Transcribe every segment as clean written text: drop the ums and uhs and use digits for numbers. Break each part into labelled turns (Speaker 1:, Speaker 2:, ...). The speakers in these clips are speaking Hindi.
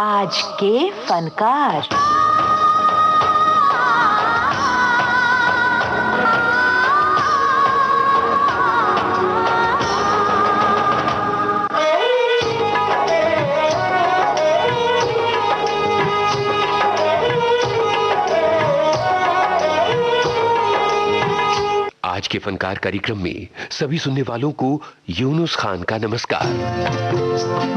Speaker 1: आज के फनकार।
Speaker 2: आज के फनकार कार्यक्रम में सभी सुनने वालों को यूनुस खान का नमस्कार।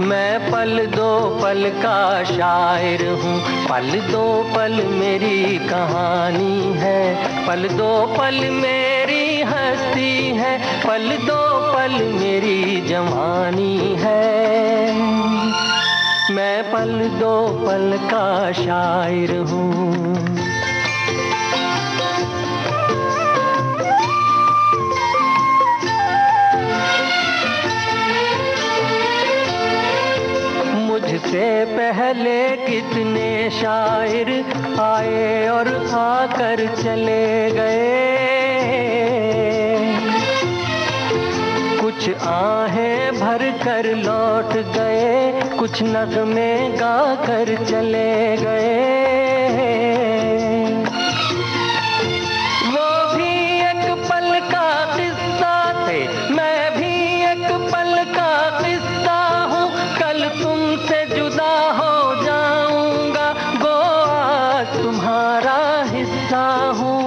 Speaker 3: मैं पल दो पल का शायर हूँ, पल दो पल मेरी कहानी है, पल दो पल मेरी हस्ती है, पल दो पल मेरी जवानी है। मैं पल दो पल का शायर हूँ। मुझसे पहले कितने शायर आए और आकर चले गए, कुछ आहें भर कर लौट गए, कुछ नगमे गा कर चले गए। वो भी एक पल का किस्सा थे, मैं भी एक पल का किस्सा हूँ। कल तुमसे जुदा हो जाऊंगा, गो आज तुम्हारा हिस्सा हूँ।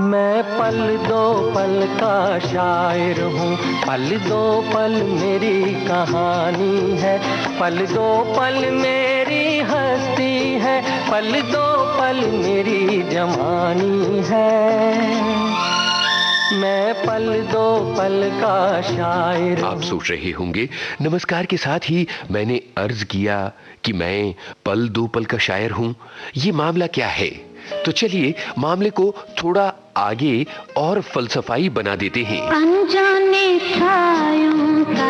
Speaker 3: मैं पल दो पल का शायर हूँ, पल दो पल मेरी कहानी है, पल दो पल मेरी हस्ती है, पल दो पल मेरी जवानी है। मैं पल दो पल का शायर।
Speaker 2: आप सोच रहे होंगे नमस्कार के साथ ही मैंने अर्ज किया कि मैं पल दो पल का शायर हूं, ये मामला क्या है? तो चलिए मामले को थोड़ा आगे और फलसफाई बना देते हैं।
Speaker 4: अनजाने छायों का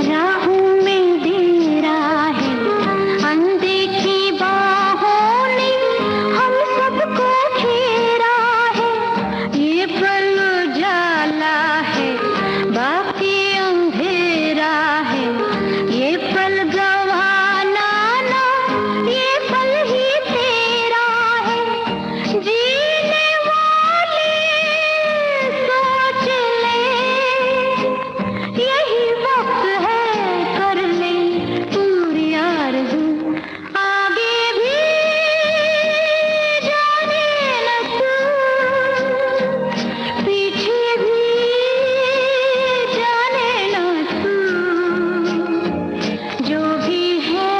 Speaker 4: राहों में डेरा है, अनदेखी बाहों ने हम सबको घेरा है। ये पल उजाला है, बाकी अंधेरा है, ये पल गवाना ना, ये पल ही तेरा है। जीने वाले सोच ले, यही वक्त है कर ले पूरी आरज़ू, आगे भी जाने न तू, पीछे भी जाने न तू। जो भी है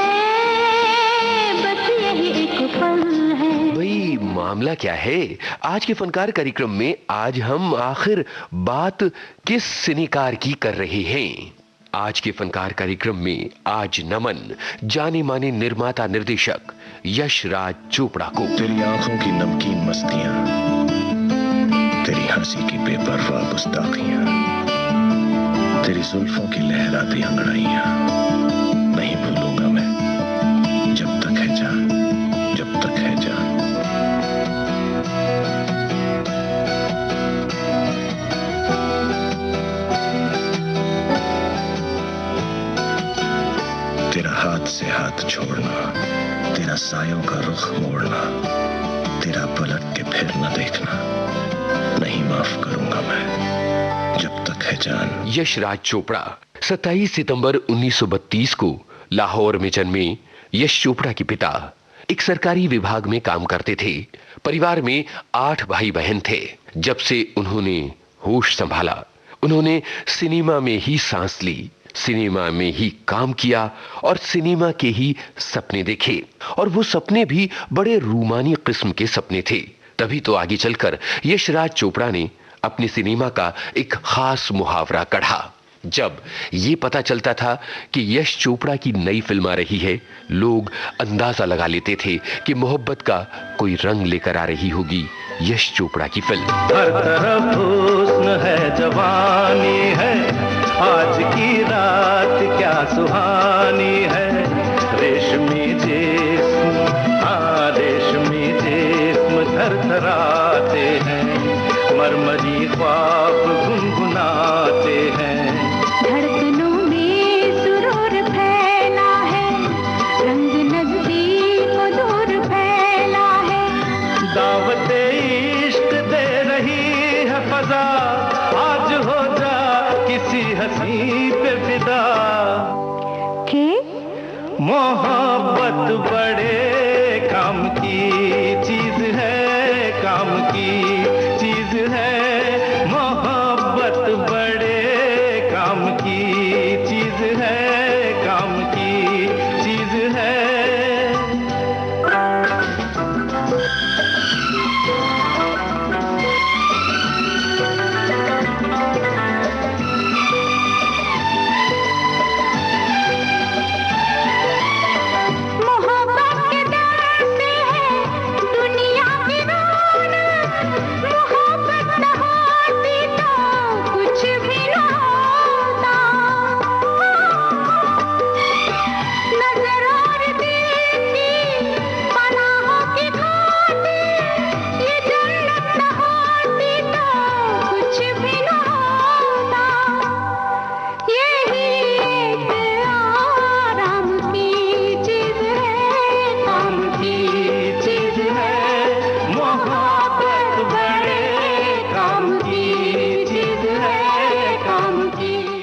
Speaker 4: बस यही एक पल है।
Speaker 2: भाई मामला क्या है? आज के फनकार कार्यक्रम में आज हम आखिर बात किस सिनेकार की कर रहे हैं? आज के फनकार कार्यक्रम में आज नमन जाने माने निर्माता निर्देशक यश राज चोपड़ा को।
Speaker 5: तेरी आंखों की नमकीन मस्तियां, तेरी हंसी की बेपरवाह गुस्ताखियां, तेरी जुल्फों की लहराती अंगड़ाइयां नहीं भूलूंगा मैं, जब तक है जान, जब तक है जान। तेरा हाथ से हाथ छोड़ना, तेरा सायों का रुख मोड़ना, तेरा पलट के फिर न देखना नहीं माफ करूंगा मैं, जब तक है जान।
Speaker 2: यश राज चोपड़ा 27 सितंबर 1932 को लाहौर में जन्मे यश चोपड़ा के पिता एक सरकारी विभाग में काम करते थे। परिवार में 8 भाई बहन थे। जब से उन्होंने होश संभाला, उन्होंने सिनेमा में ही सांस ली, सिनेमा में ही काम किया और सिनेमा के ही सपने देखे, और वो सपने भी बड़े रूमानी किस्म के सपने थे। तभी तो आगे चलकर यश राज चोपड़ा ने अपने सिनेमा का एक खास मुहावरा कढ़ा। जब ये पता चलता था कि यश चोपड़ा की नई फिल्म आ रही है, लोग अंदाजा लगा लेते थे कि मोहब्बत का कोई रंग लेकर आ रही होगी यश चोपड़ा की फिल्म।
Speaker 3: हर तरफ हुस्न है, जवानी है, आज की रात क्या सुहानी है। रेशमी जिस्म, हाँ रेशमी जिस्म थरथराते हैं, मरमरी ख्वाब गुनगुनाते हैं।
Speaker 4: धड़कनों में सुरूर फैला है,
Speaker 3: मोहब्बत बड़े काम की चीज है, काम की चीज है। मोहब्बत बड़े काम की चीज है, काम की चीज है।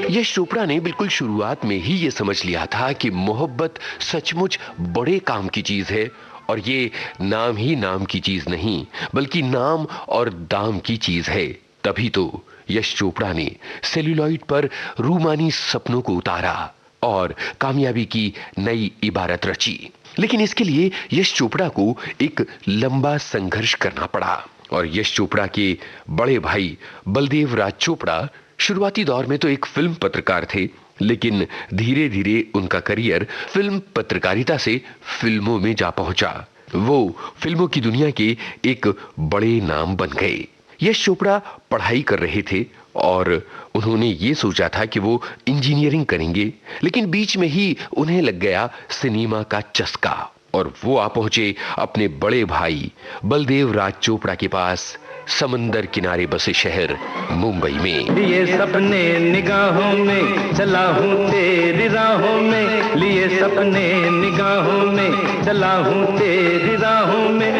Speaker 2: यश चोपड़ा ने बिल्कुल शुरुआत में ही ये समझ लिया था कि मोहब्बत सचमुच बड़े काम की चीज है, और ये नाम ही नाम की चीज नहीं बल्कि नाम और दाम की चीज है। तभी तो यश चोपड़ा ने सेल्यूलॉइड पर रूमानी सपनों को उतारा और कामयाबी की नई इबारत रची। लेकिन इसके लिए यश चोपड़ा को एक लंबा संघर्ष करना पड़ा, और यश चोपड़ा के बड़े भाई बलदेव राज चोपड़ा शुरुआती दौर में तो एक फिल्म पत्रकार थे, लेकिन धीरे धीरे उनका करियर फिल्म पत्रकारिता से फिल्मों में जा पहुंचा। वो फिल्मों की दुनिया के एक बड़े नाम बन गए। यश चोपड़ा पढ़ाई कर रहे थे और उन्होंने ये सोचा था कि वो इंजीनियरिंग करेंगे, लेकिन बीच में ही उन्हें लग गया सिनेमा का चस्का और वो आ पहुंचे अपने बड़े भाई बलदेव राज चोपड़ा के पास, समंदर किनारे बसे शहर मुंबई में।
Speaker 3: लिए सपने निगाहों में चला हूँ तेरी राहों में, लिए सपने निगाहों में चला हूँ तेरी राहों में।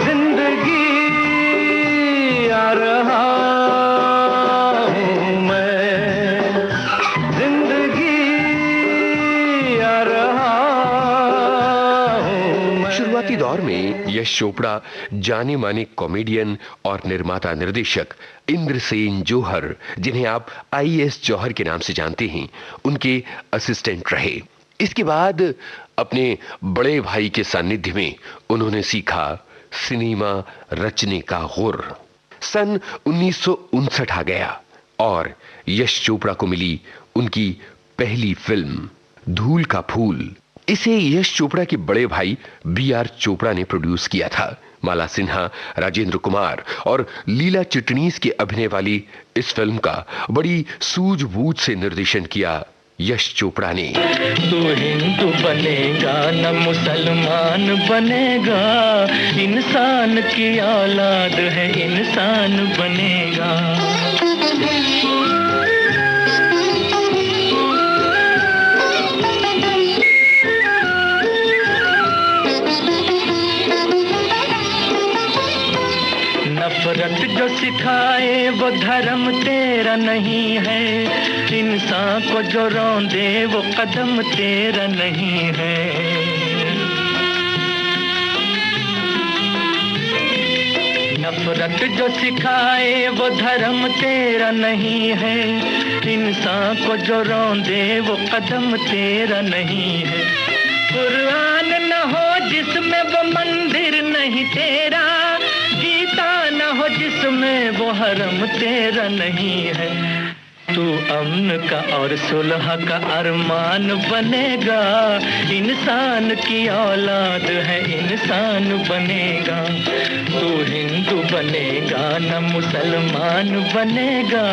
Speaker 3: जिंदगी आ रहा हूँ मैं, जिंदगी आ रहा हूँ मैं।
Speaker 2: शुरुआती दौर में यश चोपड़ा जाने माने कॉमेडियन और निर्माता निर्देशक इंद्रसेन जौहर, जिन्हें आप IAS जौहर के नाम से जानते हैं, उनके असिस्टेंट रहे। इसके बाद अपने बड़े भाई के सानिध्य में उन्होंने सीखा सिनेमा रचने का गुर। सन 1959 आ गया और यश चोपड़ा को मिली उनकी पहली फिल्म धूल का फूल। इसे यश चोपड़ा के बड़े भाई BR चोपड़ा ने प्रोड्यूस किया था। माला सिन्हा, राजेंद्र कुमार और लीला चिटनीस के अभिनय वाली इस फिल्म का बड़ी सूझबूझ से निर्देशन किया यश चोपड़ा ने।
Speaker 3: तू हिंदू बनेगा न मुसलमान बनेगा, इंसान की औलाद है इंसान बनेगा। नफरत जो सिखाए वो धर्म तेरा नहीं है, इंसान को जो रौंदे वो कदम तेरा नहीं है। नफरत जो सिखाए वो धर्म तेरा नहीं है, इंसान को जो रौंदे वो कदम तेरा नहीं है। कुरान न हो जिसमें वो मंदिर नहीं तेरा, गीता न हो जिसमें वो हरम तेरा नहीं है। तू अमन का और सुलह का अरमान बनेगा, इंसान की औलाद है इंसान बनेगा। तू हिंदू बनेगा न मुसलमान बनेगा,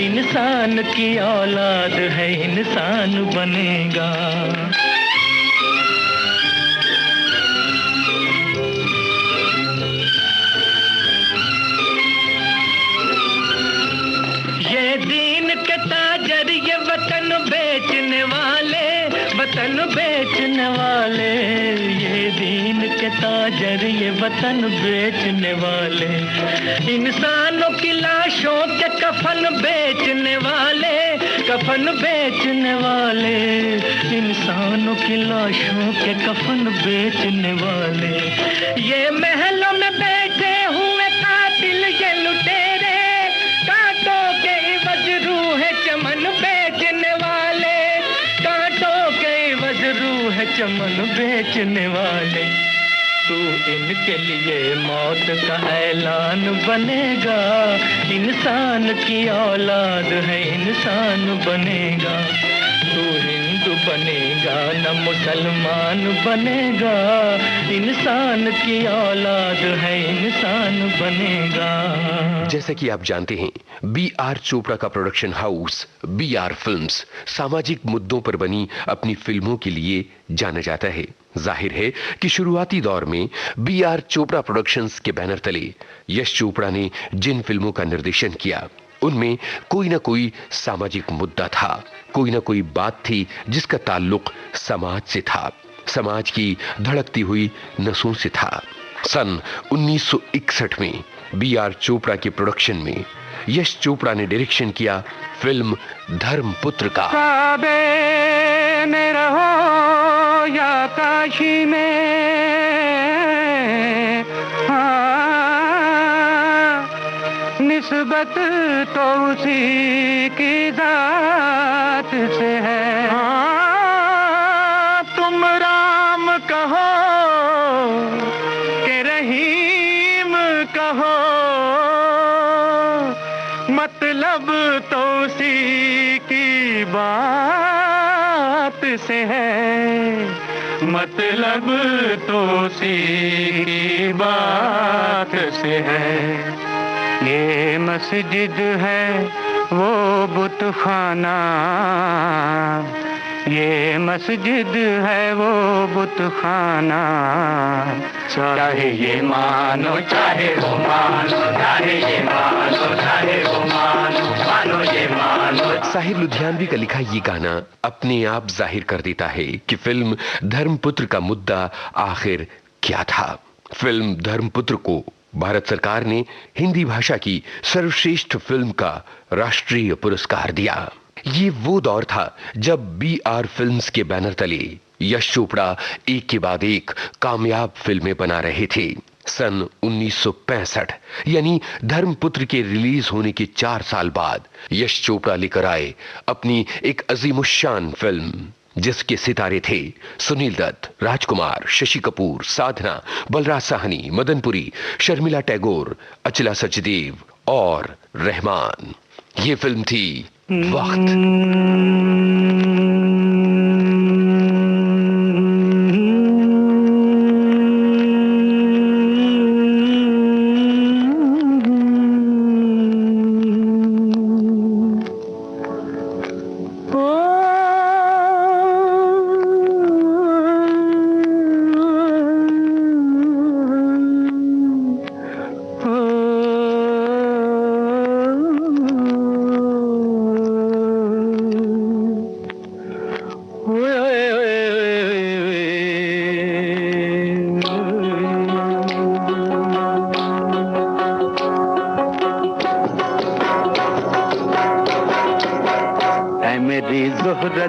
Speaker 3: इंसान की औलाद है इंसान बनेगा। ये दीन के ताजर ये वतन बेचने वाले, वतन बेचने वाले, ये दीन के के ताजर ये वतन बेचने वाले, इंसानों की लाशों के कफन बेचने वाले, कफन बेचने वाले, इंसानों की लाशों के कफन बेचने वाले। ये महलों में बैठे हुए कातिल ये लुटेरे, कांटों के इवज रूह चमन बेचने वाले, कांटों के इवज रूह चमन बेचने वाले। तू इनके लिए मौत का ऐलान बनेगा, इंसान की औलाद है इंसान बनेगा। तू हिंदू बनेगा न मुसलमान बनेगा, इंसान की औलाद है इंसान बनेगा।
Speaker 2: जैसा कि आप जानते हैं, B.R. चोपड़ा का प्रोडक्शन हाउस B.R. फिल्म्स सामाजिक मुद्दों पर बनी अपनी फिल्मों के लिए जाना जाता है। जाहिर है कि शुरुआती दौर में B.R. चोपड़ा प्रोडक्शंस के बैनर तले यश चोपड़ा ने जिन फिल्मों का निर्देशन किया, उनमें कोई ना कोई सामाजिक मुद्दा था, कोई ना कोई बात थी जिसका ताल्लुक समाज से था, समाज की धड़कती हुई नसों से था। सन 1961 में B.R. चोपड़ा के प्रोडक्शन में यश चोपड़ा ने डायरेक्शन किया फिल्म धर्मपुत्र का।
Speaker 3: काबे में रहो या काशी में, निस्बत तो उसी की जात से है। तुम राम कहो कि रहीम कहो, मतलब तो उसी की बात से है, मतलब तो उसी की बात से है। ये मस्जिद है वो बुत खाना, ये मस्जिद है वो बुत खाना। चाहे ये मानो चाहे वो मानो, चाहे ये मानो चाहे वो मानो, मानो ये मानो।
Speaker 2: साहिर लुधियानवी का लिखा ये गाना अपने आप जाहिर कर देता है कि फिल्म धर्मपुत्र का मुद्दा आखिर क्या था। फिल्म धर्मपुत्र को भारत सरकार ने हिंदी भाषा की सर्वश्रेष्ठ फिल्म का राष्ट्रीय पुरस्कार दिया। ये वो दौर था जब B.R. फिल्म्स के बैनर तले यश चोपड़ा एक के बाद एक कामयाब फिल्में बना रहे थे। सन 1965 यानी धर्मपुत्र के रिलीज होने के 4 साल बाद यश चोपड़ा लेकर आए अपनी एक अजीमुश्शान फिल्म, जिसके सितारे थे सुनील दत्त, राजकुमार, शशि कपूर, साधना, बलराज साहनी, मदनपुरी, शर्मिला टैगोर, अचला सचदेव और रहमान। ये फिल्म थी वक्त।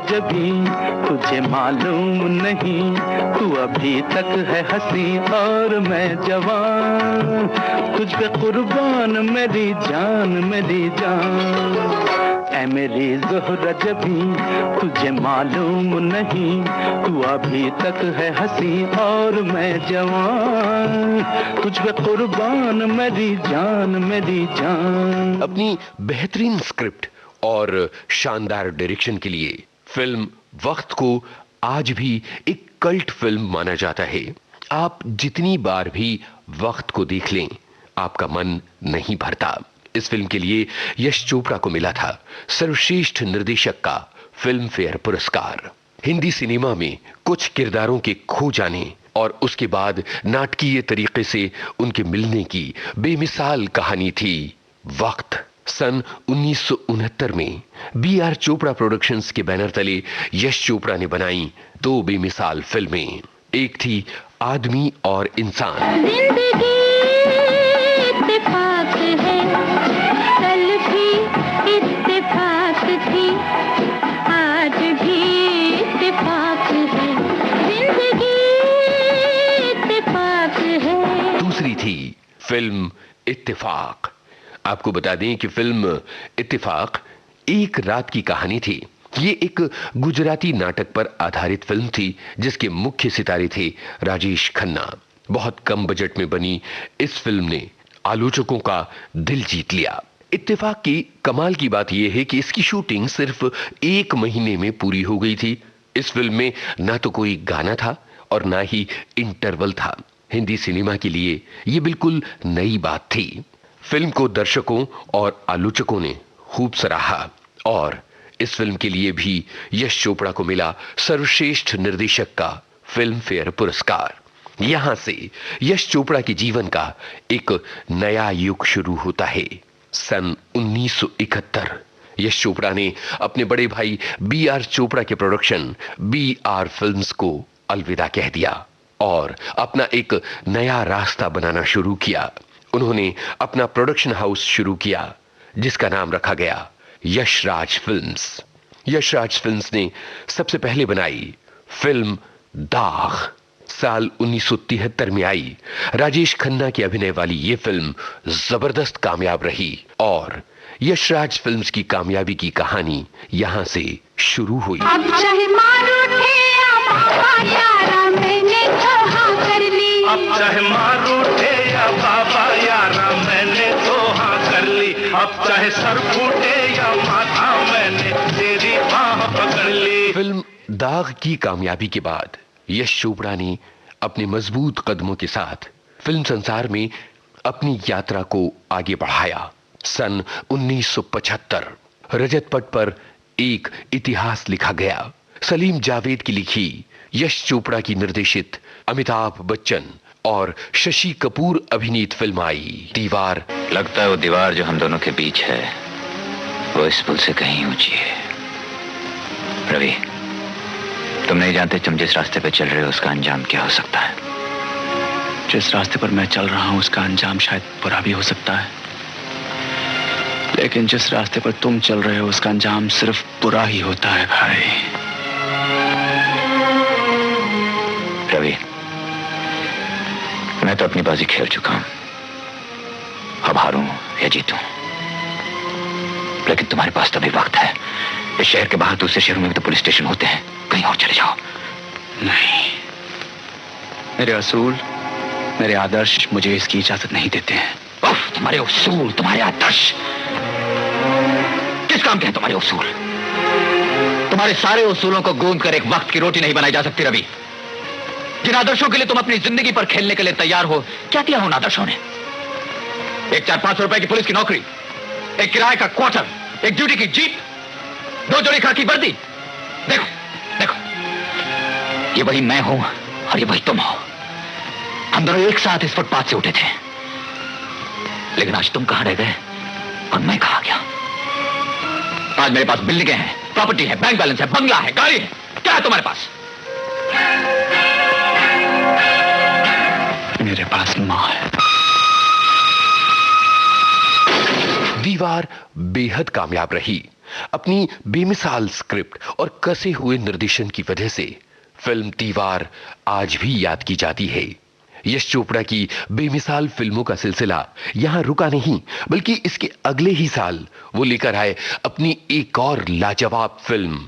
Speaker 3: जबी तुझे मालूम नहीं, तू अभी तक है हंसी और मैं जवान, तुझ पे कुर्बान मेरी जान मेरी जान। ऐ मेरी ज़ोहरा जबी तुझे मालूम नहीं, तू अभी तक है हंसी और मैं जवान, तुझ पे कुर्बान मेरी जान मेरी जान।
Speaker 2: अपनी बेहतरीन स्क्रिप्ट और शानदार डायरेक्शन के लिए फिल्म वक्त को आज भी एक कल्ट फिल्म माना जाता है। आप जितनी बार भी वक्त को देख लें, आपका मन नहीं भरता। इस फिल्म के लिए यश चोपड़ा को मिला था सर्वश्रेष्ठ निर्देशक का फिल्म फेयर पुरस्कार। हिंदी सिनेमा में कुछ किरदारों के खो जाने और उसके बाद नाटकीय तरीके से उनके मिलने की बेमिसाल कहानी थी वक्त। सन 1969 में B.R. चोपड़ा प्रोडक्शंस के बैनर तले यश चोपड़ा ने बनाई 2 बेमिसाल फिल्में। एक थी आदमी और इंसान।
Speaker 4: जिंदगी इत्तेफाक है, कल भी इत्तेफाक थी, आज भी इत्तेफाक है, जिंदगी इत्तेफाक है।
Speaker 2: दूसरी थी फिल्म इत्तेफाक। आपको बता दें कि फिल्म इत्तेफाक एक रात की कहानी थी। ये एक गुजराती नाटक पर आधारित फिल्म थी जिसके मुख्य सितारे थे राजेश खन्ना। बहुत कम बजट में बनी इस फिल्म ने आलोचकों का दिल जीत लिया। इत्तेफाक की कमाल की बात यह है कि इसकी शूटिंग सिर्फ 1 महीने में पूरी हो गई थी। इस फिल्म में ना तो कोई गाना था और ना ही इंटरवल था। हिंदी सिनेमा के लिए यह बिल्कुल नई बात थी। फिल्म को दर्शकों और आलोचकों ने खूब सराहा और इस फिल्म के लिए भी यश चोपड़ा को मिला सर्वश्रेष्ठ निर्देशक का फिल्म फेयर पुरस्कार। यहां से यश चोपड़ा के जीवन का एक नया युग शुरू होता है। सन 1971 यश चोपड़ा ने अपने बड़े भाई BR चोपड़ा के प्रोडक्शन BR फिल्म्स को अलविदा कह दिया और अपना एक नया रास्ता बनाना शुरू किया। उन्होंने अपना प्रोडक्शन हाउस शुरू किया जिसका नाम रखा गया यशराज फिल्म्स। यशराज फिल्म्स ने सबसे पहले बनाई फिल्म दाग। साल 1973 में आई राजेश खन्ना के अभिनय वाली ये फिल्म जबरदस्त कामयाब रही और यशराज फिल्म्स की कामयाबी की कहानी यहां से शुरू हुई।
Speaker 4: अब चाहे मार उठे या बाबा यारा, मैंने तो हाँ कर ली।
Speaker 5: अब चाहे मार उठे या बाबा यारा, मैंने तो हाँ कर ली। अब चाहे सर फूटे या माथा, मैंने तेरी बाह पकड़ ली।
Speaker 2: फिल्म दाग की कामयाबी के बाद यश चोपड़ा ने अपने मजबूत कदमों के साथ फिल्म संसार में अपनी यात्रा को आगे बढ़ाया। सन 1975 रजत पट पर एक इतिहास लिखा गया। सलीम जावेद की लिखी, यश चोपड़ा की निर्देशित, अमिताभ बच्चन और शशि कपूर अभिनीत फिल्म आई दीवार।
Speaker 6: लगता है वो दीवार जो हम दोनों के बीच है वो इस पुल से कहीं ऊंची है। रवि, तुम नहीं जानते तुम जिस रास्ते पे चल रहे हो उसका अंजाम क्या हो सकता है।
Speaker 7: जिस रास्ते पर मैं चल रहा हूं उसका अंजाम शायद बुरा भी हो सकता है, लेकिन जिस रास्ते पर तुम चल रहे हो उसका अंजाम सिर्फ बुरा ही होता है भाई।
Speaker 6: रवि, मैं तो अपनी बाजी खेल चुका हूं। अब हारूं या जीतूं, लेकिन तुम्हारे पास तो भी वक्त है। इस शहर के बाहर दूसरे शहरों में भी तो पुलिस स्टेशन होते हैं, कहीं और चले जाओ।
Speaker 7: नहीं, मेरे असूल, मेरे आदर्श मुझे इसकी इजाजत नहीं देते हैं।
Speaker 6: उफ, तुम्हारे उसूल, तुम्हारे आदर्श किस काम के हैं? तुम्हारे उसूल, तुम्हारे सारे उसूलों को गूंद कर एक वक्त की रोटी नहीं बनाई जा सकती। रवि, जिन आदर्शों के लिए तुम अपनी जिंदगी पर खेलने के लिए तैयार हो, क्या दिया उन आदर्शों ने? एक 4-5 रुपए की पुलिस की नौकरी, एक किराए का क्वार्टर, एक ड्यूटी की जीप, 2 जोड़ी खाकी वर्दी। देखो देखो, ये वही मैं हूं और ये वही तुम हो। हम दोनों एक साथ इस फुटपाथ से उठे थे, लेकिन आज तुम कहां रह गए और मैं कहां गया? आज मेरे पास बिल्डिंगें हैं, प्रॉपर्टी है, बैंक बैलेंस है, बंगला है, गाड़ी है। क्या है तुम्हारे पास?
Speaker 7: मेरे पास मां है।
Speaker 2: दीवार बेहद कामयाब रही। अपनी बेमिसाल स्क्रिप्ट और कसे हुए निर्देशन की वजह से फिल्म दीवार आज भी याद की जाती है। यश चोपड़ा की बेमिसाल फिल्मों का सिलसिला यहां रुका नहीं, बल्कि इसके अगले ही साल वो लेकर आए अपनी एक और लाजवाब फिल्म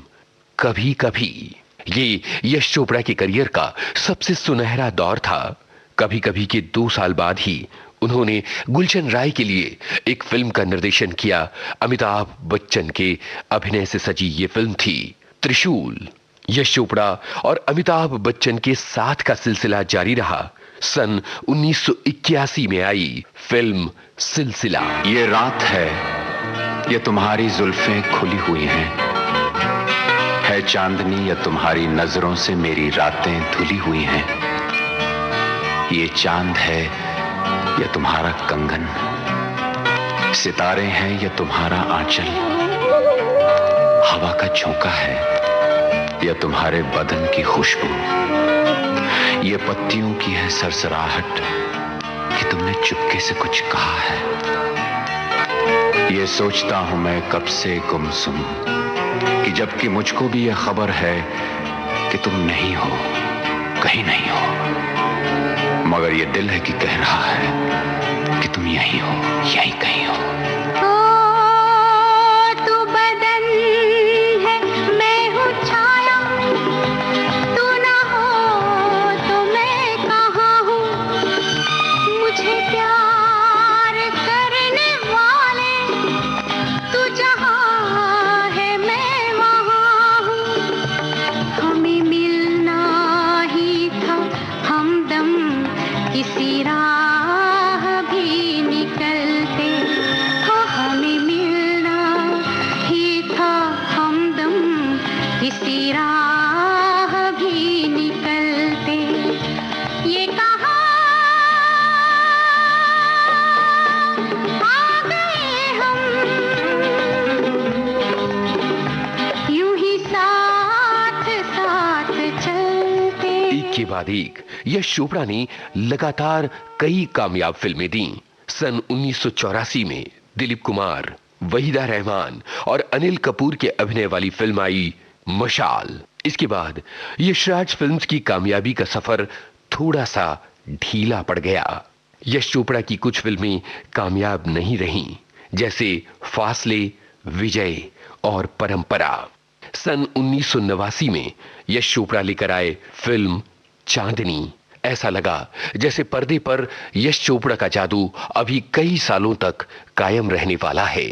Speaker 2: कभी कभी। ये यश चोपड़ा के करियर का सबसे सुनहरा दौर था। कभी कभी के 2 साल बाद ही उन्होंने गुलशन राय के लिए एक फिल्म का निर्देशन किया। अमिताभ बच्चन के अभिनय से सजी ये फिल्म थी त्रिशूल। यश चोपड़ा और अमिताभ बच्चन के साथ का सिलसिला जारी रहा। सन 1981 में आई फिल्म सिलसिला।
Speaker 8: ये रात है, ये तुम्हारी जुल्फें खुली हुई हैं, है चांदनी या तुम्हारी नजरों से मेरी रातें धुली हुई हैं। ये चांद है या तुम्हारा कंगन, सितारे हैं या तुम्हारा आंचल, हवा का झोंका है या तुम्हारे बदन की खुशबू। ये पत्तियों की है सरसराहट कि तुमने चुपके से कुछ कहा है। ये सोचता हूं मैं कब से गुमसुम कि जबकि मुझको भी यह खबर है कि तुम नहीं हो, कहीं नहीं हो, मगर ये दिल है कि कह रहा है कि तुम यहीं हो, यहीं कहीं हो।
Speaker 4: तू बदन है, मैं हूँ छाया, तू ना हो तो मैं कहाँ हूँ। मुझे प्यार करने वाले तू जहाँ है मैं वहाँ हूँ। हमें मिलना ही था हमदम किसी राह भी निकलते, हो हमें मिलना ही था हमदम किसी राह भी निकलते। ये कहाँ आ गए हम, यूं ही साथ साथ चलते।
Speaker 2: एक के बाद एक यश चोपड़ा ने लगातार कई कामयाब फिल्में दी। सन 1984 में दिलीप कुमार, वहीदा रहमान और अनिल कपूर के अभिनय वाली फिल्म आई मशाल। इसके बाद यशराज फिल्म्स की कामयाबी का सफर थोड़ा सा ढीला पड़ गया। यश चोपड़ा की कुछ फिल्में कामयाब नहीं रहीं, जैसे फासले, विजय और परंपरा। सन 1989 में यश चोपड़ा लेकर आए फिल्म चांदनी। ऐसा लगा जैसे पर्दे पर यश चोपड़ा का जादू अभी कई सालों तक कायम रहने वाला है।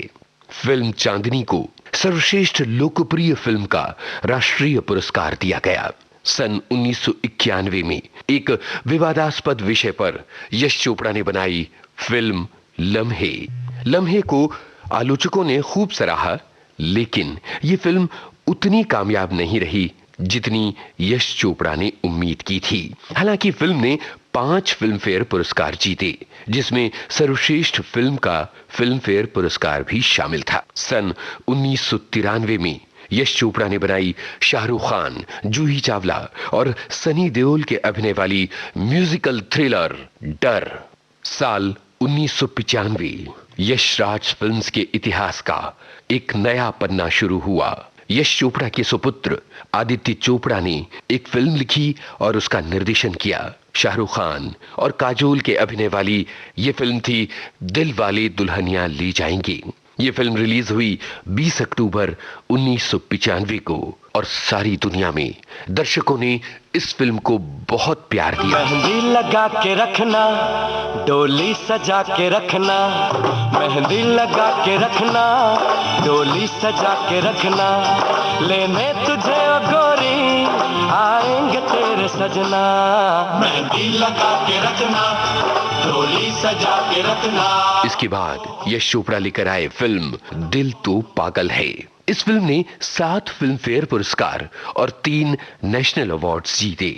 Speaker 2: फिल्म चांदनी को सर्वश्रेष्ठ लोकप्रिय फिल्म का राष्ट्रीय पुरस्कार दिया गया। सन 1991 में एक विवादास्पद विषय पर यश चोपड़ा ने बनाई फिल्म लम्हे। लम्हे को आलोचकों ने खूब सराहा, लेकिन यह फिल्म उतनी कामयाब नहीं रही जितनी यश चोपड़ा ने उम्मीद की थी। हालांकि फिल्म ने 5 फिल्मफेयर पुरस्कार जीते, जिसमें सर्वश्रेष्ठ फिल्म का फिल्मफेयर पुरस्कार भी शामिल था। सन 1993 में यश चोपड़ा ने बनाई शाहरुख खान, जूही चावला और सनी देओल के अभिनय वाली म्यूजिकल थ्रिलर डर। साल 1995 यशराज फिल्म्स के इतिहास का एक नया पन्ना शुरू हुआ। यश चोपड़ा के सुपुत्र आदित्य चोपड़ा ने एक फिल्म लिखी और उसका निर्देशन किया। शाहरुख खान और काजोल के अभिनय वाली ये फिल्म थी दिल वाले दुल्हनिया ले जाएंगे। ये फिल्म रिलीज हुई 20 अक्टूबर 1995 को और सारी दुनिया में दर्शकों ने इस फिल्म को बहुत प्यार दिया।
Speaker 3: मेहंदी लगा के रखना, डोली सजा के रखना, मेहंदी लगा के रखना, डोली सजा के रखना, लेने तुझे ओ गोरी आएंगे तेरे सजना। मेहंदी लगा के रखना, डोली सजा के रखना।
Speaker 2: इसके बाद यश चोपड़ा लेकर आए फिल्म दिल तो पागल है। इस फिल्म ने 7 फिल्मफेयर पुरस्कार और 3 नेशनल अवार्ड्स जीते।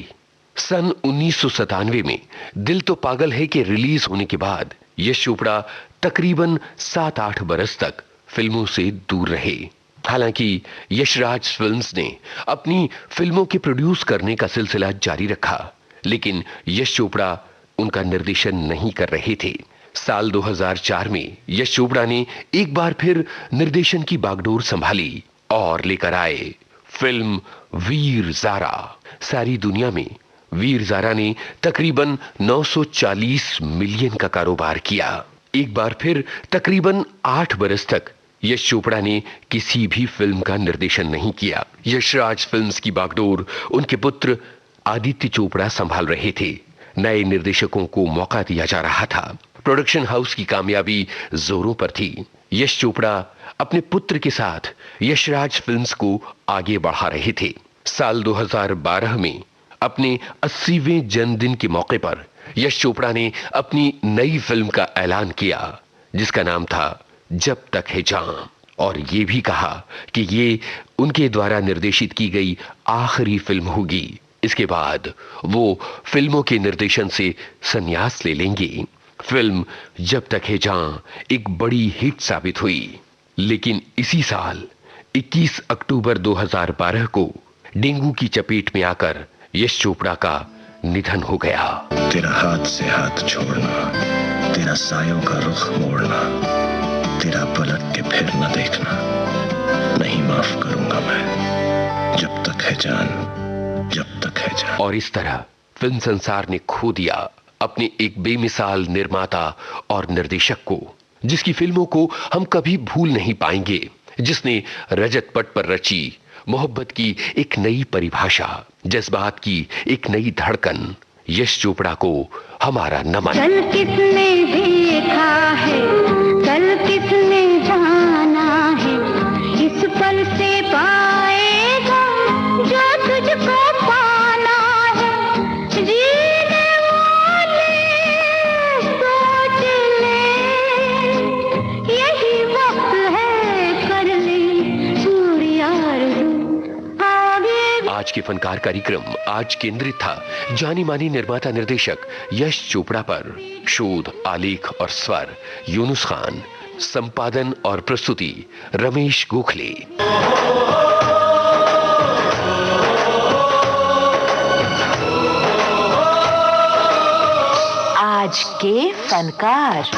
Speaker 2: सन 1997 में दिल तो पागल है के रिलीज होने के बाद यश चोपड़ा तकरीबन 7-8 बरस तक फिल्मों से दूर रहे। हालांकि यशराज फिल्म्स ने अपनी फिल्मों के प्रोड्यूस करने का सिलसिला जारी रखा, लेकिन यश चोपड़ा उनका निर्देशन नहीं कर रहे थे। साल 2004 में यश चोपड़ा ने एक बार फिर निर्देशन की बागडोर संभाली और लेकर आए फिल्म वीर ज़ारा। सारी दुनिया में वीर ज़ारा ने तकरीबन 940 मिलियन का कारोबार किया। एक बार फिर तकरीबन 8 बरस तक यश चोपड़ा ने किसी भी फिल्म का निर्देशन नहीं किया। यशराज फिल्म्स की बागडोर उनके पुत्र आदित्य चोपड़ा संभाल रहे थे। नए निर्देशकों को मौका दिया जा रहा था। प्रोडक्शन हाउस की कामयाबी जोरों पर थी। यश चोपड़ा अपने पुत्र के साथ यशराज फिल्म्स को आगे बढ़ा रहे थे। साल 2012 में अपने 80वें जन्मदिन के मौके पर यश चोपड़ा ने अपनी नई फिल्म का ऐलान किया, जिसका नाम था जब तक है जान, और ये भी कहा कि ये उनके द्वारा निर्देशित की गई आखिरी फिल्म होगी। इसके बाद वो फिल्मों के निर्देशन से संन्यास ले लेंगे। फिल्म जब तक है जान एक बड़ी हिट साबित हुई, लेकिन इसी साल 21 अक्टूबर 2012 को डेंगू की चपेट में आकर यश चोपड़ा का निधन हो गया।
Speaker 5: तेरा हाथ से हाथ छोड़ना, तेरा सायों का रुख मोड़ना, तेरा पलट के फिर न देखना, नहीं माफ करूंगा मैं, जब तक है जान, जब तक है जान।
Speaker 2: और इस तरह फिल्म संसार ने खो दिया अपने एक बेमिसाल निर्माता और निर्देशक को, जिसकी फिल्मों को हम कभी भूल नहीं पाएंगे, जिसने रजत पट पर रची मोहब्बत की एक नई परिभाषा, जज्बात की एक नई धड़कन। यश चोपड़ा को हमारा नमन।
Speaker 4: कल किसने देखा है, कल किसने जाना है, इस पल से पाएगा जो तुझको पाना है। जीने वाले सोच ले, यही वक्त है, कर ले पूरी आरज़ू।
Speaker 2: आज के फनकार कार्यक्रम आज केंद्रित था जानी मानी निर्माता निर्देशक यश चोपड़ा पर। शोध, आलेख और स्वर यूनुस खान, संपादन और प्रस्तुति रमेश गोखले।
Speaker 1: आज के फनकार।